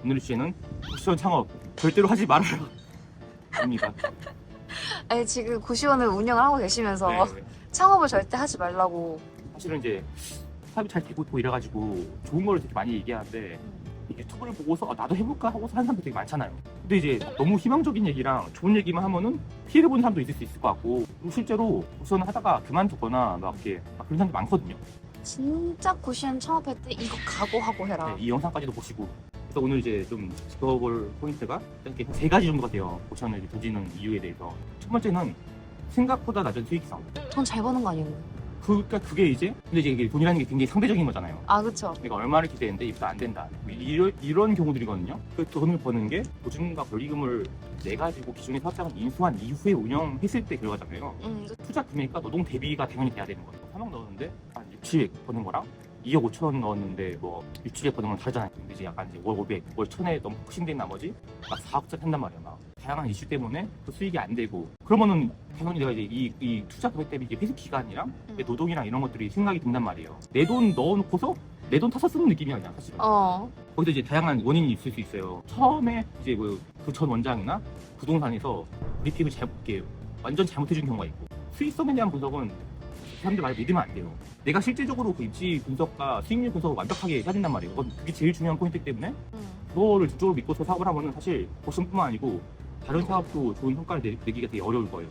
오늘 주제는 고시원 창업 절대로 하지 말아라 입니다. 아니 지금 고시원을 운영을 하고 계시면서 네. 창업을 절대 하지 말라고. 사실은 이제 사업이 잘 되고 있고 이래가지고 좋은 거를 되게 많이 얘기하는데 유튜브를 보고서 나도 해볼까 하고서 하는 사람들 되게 많잖아요. 근데 이제 너무 희망적인 얘기랑 좋은 얘기만 하면은 피해를 보는 사람도 있을 수 있을 것 같고, 그리고 실제로 고시원을 하다가 그만두거나 막 이렇게 막 그런 사람들 많거든요. 진짜 고시원 창업할 때 이거 각오하고 해라. 네, 이 영상까지도 보시고. 그래서 오늘 이제 좀 짚어볼 포인트가 이렇게 세 가지 정도가 돼요. 고시원을 이제 도지는 이유에 대해서. 첫 번째는 생각보다 낮은 수익성. 돈 잘 버는 거 아니에요? 그러니까 그게 이제 근데 이제 이게 돈이라는 게 굉장히 상대적인 거잖아요. 아 그쵸. 내가 얼마를 기대했는데 이것도 안 된다. 이런 경우들이거든요. 그 돈을 버는 게 보증금과 권리금을 내 가지고 기존의 사업장을 인수한 이후에 운영했을 때 결과잖아요. 투자 금액과 노동 대비가 당연히 돼야 되는 거예요. 3억 넣었는데 한 6, 700 버는 거랑 2억 5천 넣었는데 뭐 6, 700 버는 건 다르잖아요. 근데 이제 약간 이제 월 500, 월 1000에 너무 푹신된 나머지 막 4억짜리 한단 말이야. 막 다양한 이슈 때문에 그 수익이 안 되고, 그러면은 당연히 내가 이제 이 투자 금액 대비 이제 회수 기간이랑 내 노동이랑 이런 것들이 생각이 든단 말이에요. 내 돈 넣어놓고서 내 돈 타서 쓰는 느낌이야 그냥 사실은. 거기서 이제 다양한 원인이 있을 수 있어요. 처음에 이제 그 전 원장이나 부동산에서 브리핑을 이렇게 완전 잘못해준 경우가 있고, 수익성에 대한 분석은 사람들 말을 믿으면 안 돼요. 내가 실질적으로 그 입지 분석과 수익률 분석을 완벽하게 해야 된단 말이에요. 그게 제일 중요한 포인트이기 때문에 그거를 저쪽으로 믿고서 사업을 하면은 사실 고시원뿐만 아니고 다른 사업도 좋은 성과를 내기가 되게 어려울 거예요.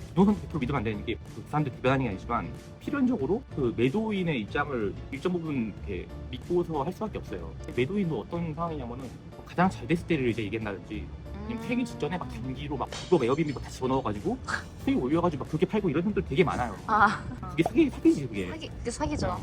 부동산 100% 믿으면 안 되는 게 그 사람들 비판하는 게 아니지만 필연적으로 그 매도인의 입장을 일정 부분 이렇게 믿고서 할 수밖에 없어요. 매도인도 어떤 상황이냐면은 가장 잘 됐을 때를 이제 얘기한다든지, 아니면 폐기 직전에 막 단기로 막 불법 에어비앤비 다 집어넣어가지고 수익 올려가지고 막 그렇게 팔고 이런 사람들 되게 많아요. 그게 사기지 그게. 그게 사기죠.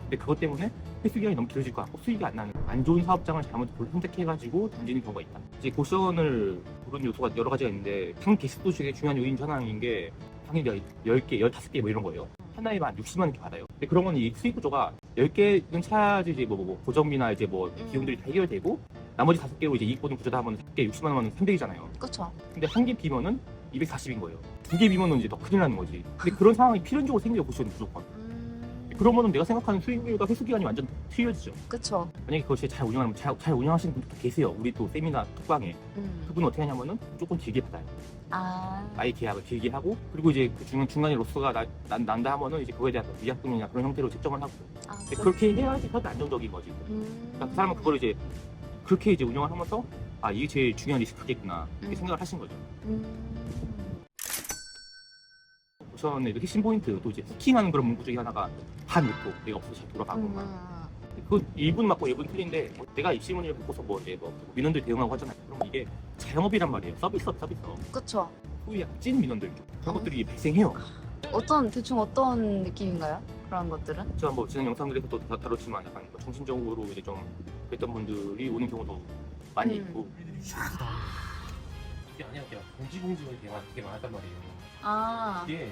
근데 그것 때문에 회수 기간이 너무 길어질 것 같고 수익이 안 나는 안 좋은 사업장을 잘못 선택해가지고 던지는 경우가 있다. 이제 고시원을 고른 요소가 여러 가지가 있는데 방 개수도 중에 중요한 요인 중 하나인 게 방이 10개, 15개 뭐 이런 거예요. 하나에 한 60만 원 이렇게 받아요. 근데 그런 건 이 수익 구조가 10개는 차야지 이제 뭐 고정비나 이제 뭐 비용들이 다 해결되고, 나머지 5개로 이제 이익 보는 구조다 하면 1개 60만 원은 300이잖아요. 그쵸. 근데 한 개 비면은 240인 거예요. 2개 비면은 이제 더 큰일 나는 거지. 근데 그런 상황이 필연적으로 생겨요, 고시원은 무조건. 그러면은 내가 생각하는 수익률과 회수 기간이 완전 틀려지죠. 그쵸. 만약에 그것이 잘 운영하면 잘 운영하시는 분도 계세요. 우리 또 세미나 톡방에. 그분은 어떻게 하냐면은 무조건 길게 받아요. 아예 계약을 길게 하고, 그리고 이제 그 중간에 로스가 난다 하면은 이제 그거에 대한 위약금이나 그런 형태로 책정을 하고. 근데 그렇게 해야지 사업이 안정적인 거지. 그러니까 그 사람은 그걸 이제 그렇게 이제 운영을 하면서 이게 제일 중요한 리스크겠구나 이렇게 생각을 하신 거죠. 고시원의 핵심 포인트, 또 이제 후킹하는 그런 문구 중에 하나가 반목표, 내가 없어서 잘 돌아가고. 그 1분 맞고 1분 틀린데, 내가 입시문을 보고서 뭐 이제 뭐 민원들 대응하고 하잖아요. 그럼 이게 자영업이란 말이에요. 서비스업. 그쵸. 소위 찐 민원들 그런 것들이 발생해요. 대충 어떤 느낌인가요? 그런 것들은? 제가 뭐 지난 영상들에서도 다뤘지만 약간 뭐 정신적으로 이제 좀 그랬던 분들이 오는 경우도 많이 있고. 이게 아니야, 그냥 공지공지가 되게 많았단 말이에요. 이게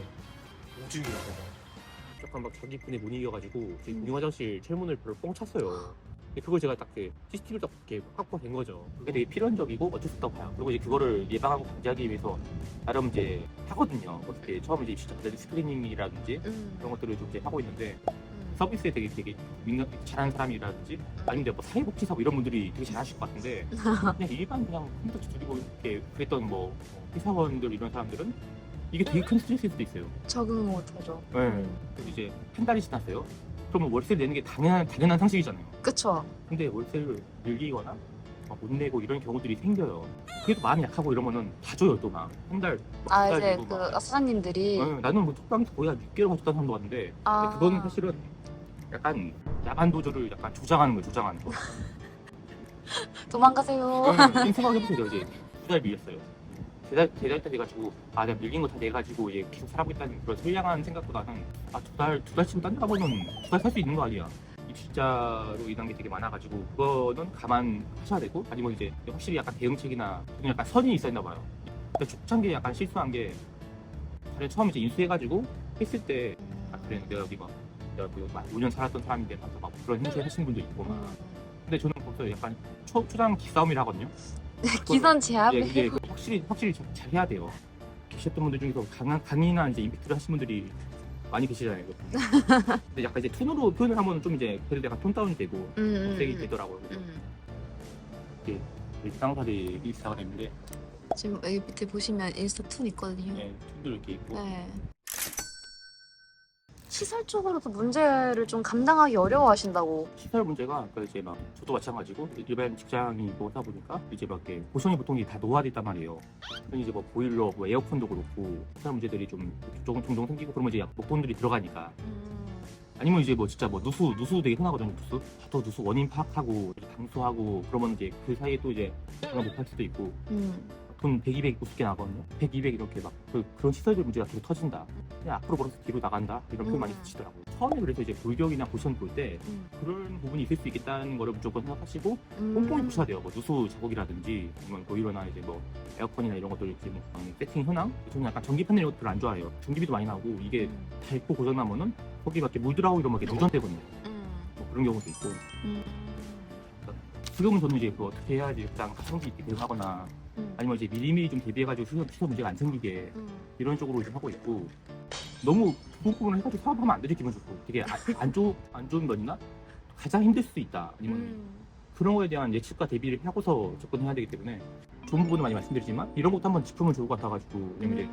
오줌이라서. 약간 막 자기 분에 못 이겨가지고 공용 화장실 철문을 별로 뻥 찼어요. 근데 그걸 제가 딱 CCTV를 딱 이렇게 확보가 된 거죠. 그게 되게 필연적이고 어쩔 수 없다고 봐요. 그리고 이제 그거를 예방하고 방지하기 위해서 나름 이제 하거든요. 어떻게 처음 이제 입시자들 스크리닝이라든지 그런 것들을 좀 이제 하고 있는데, 서비스에 되게 잘하는 사람이라든지 아니면 뭐 사회복지사고 이런 분들이 되게 잘하실 것 같은데, 그냥 일반 그냥 컴퓨터 두드리고 이렇게 그랬던 뭐 회사원들 이런 사람들은 이게 되게 큰 스트레스일 수도 있어요. 적응을 못하죠. 네. 그래서 이제 한 달이 지났어요. 그러면 월세를 내는 게 당연한 상식이잖아요. 그쵸. 근데 월세를 늘리거나 못 내고 이런 경우들이 생겨요. 그래도 마음이 약하고 이러면은 다 줘요, 또 막. 한 달. 이제 그 사장님들이. 나는 뭐 톡방에서 거의 한 6개월 가졌다는 사람도 같은데, 근데 그거는 사실은 약간 야반 도주를 약간 조장하는 거. 도망가세요. 생각해보세요. 이제 2달 밀렸어요. 3달 때 돼가지고 내가 밀린 거 다 내가지고 이제 계속 살아보겠다는 그런 선량한 생각보다는 두 달치면 딴 데 가면은 2달 살 수 있는 거 아니야. 입시자로 인한 게 되게 많아가지고 그거는 감안하셔야 되고, 아니면 이제 확실히 약간 대응책이나 약간 선이 있었나 봐요. 근데 초창기에 약간 실수한 게, 처음 이제 인수해가지고 했을 때 그래 내가 여기 막 5년 살았던 사람인데 막 그런 행세 하시는 분도 있고 막. 근데 저는 벌써 약간 초장 기싸움이라 하거든요. 기선 제압을 이게 확실히 잘 해야 돼요. 계셨던 분들 중에서 강인한 이제 임팩트를 하신 분들이 많이 계시잖아요. 근데 약간 이제 톤으로 표현을 하면 좀 이제 그래도 약간 톤 다운이 되고, 색이 되더라고요. 이렇게 일상살이 시작을 했는데 지금 여기 밑에 보시면 인스타2 있거든요. 네, 춤도 이렇게 있고 네. 시설 쪽으로도 문제를 좀 감당하기 어려워하신다고. 시설 문제가 그러니까 이제 막 저도 마찬가지고 일반 직장이고 하다 보니까 이제 막 이렇게 보션이 보통 다 노화돼 있단 말이에요. 그래서 이제 뭐 보일러, 뭐 에어컨도 그렇고 시설 문제들이 좀 종종 생기고 그러면 이제 목돈들이 들어가니까 아니면 이제 뭐 진짜 뭐 누수 되게 흔하거든요. 또 누수 원인 파악하고 방수하고 그러면 이제 그 사이에 또 이제 그런 못할 수도 있고 돈 100, 200 우습게 나거든요. 100, 200 이렇게 막 그런 시설들 문제가 계속 터진다. 그냥 앞으로 벌어서 뒤로 나간다. 이런 표현 많이 쓰시더라고요. 처음에 그래서 이제 골격이나 보션 볼 때 그런 부분이 있을 수 있겠다는 거를 무조건 생각하시고 꼼꼼히 보셔야 돼요. 뭐 누수 자국이라든지 아니면 보일러나 이제 뭐 에어컨이나 이런 것들 이렇게 뭐 세팅 현황. 저는 약간 전기 패널 이런 것들 안 좋아해요. 전기비도 많이 나오고 이게 닳고 고장 나면은 거기 막 이렇게 물 들어가고 이러면 이렇게 누전되거든요. 뭐 그런 경우도 있고. 지금은 저는 이제 그 어떻게 해야지 일단 가성비 있게 대응하거나 아니면 이제 미리미리 좀 대비해가지고 시설 문제가 안 생기게 이런 쪽으로 좀 하고 있고 너무 그 부분을 해가지고 사업하면 안 되죠. 기분 좋고 되게 안 좋은 면이나 가장 힘들 수도 있다 아니면 그런 거에 대한 예측과 대비를 하고서 접근해야 되기 때문에 좋은 부분은 많이 말씀드리지만 이런 것도 한번 짚으면 좋을 것 같아가지고 왜냐면 이제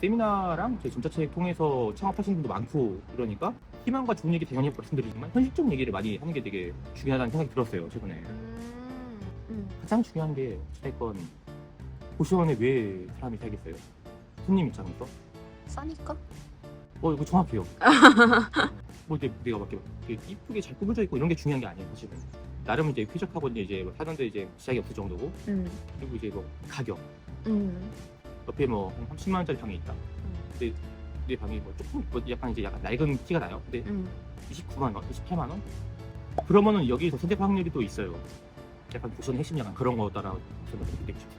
세미나랑 제 전자책 통해서 창업하시는 분도 많고 그러니까 희망과 좋은 얘기 당연히 말씀드리지만 현실적 얘기를 많이 하는 게 되게 중요하다는 생각이 들었어요 최근에. 가장 중요한 게 어찌됐건 고시원에 왜 사람이 살겠어요? 손님 입장에서? 싸니까? 이거 정확해요. 뭐 이제 내가 막 이렇게 이쁘게 잘 꾸며져 있고 이런 게 중요한 게 아니에요 사실은. 나름 이제 쾌적하고 이제 뭐 사는데 이제 지장이 없을 정도고 그리고 이제 뭐 가격 옆에 뭐 한 30만 원짜리 방이 있다. 근데 내 방이 뭐 조금 뭐 약간 낡은 티가 나요. 근데 29만 원, 28만 원? 그러면은 여기서 선택 확률이 또 있어요. 약간 고시원 핵심 약간 그런 거 따라 저는 되게 싶고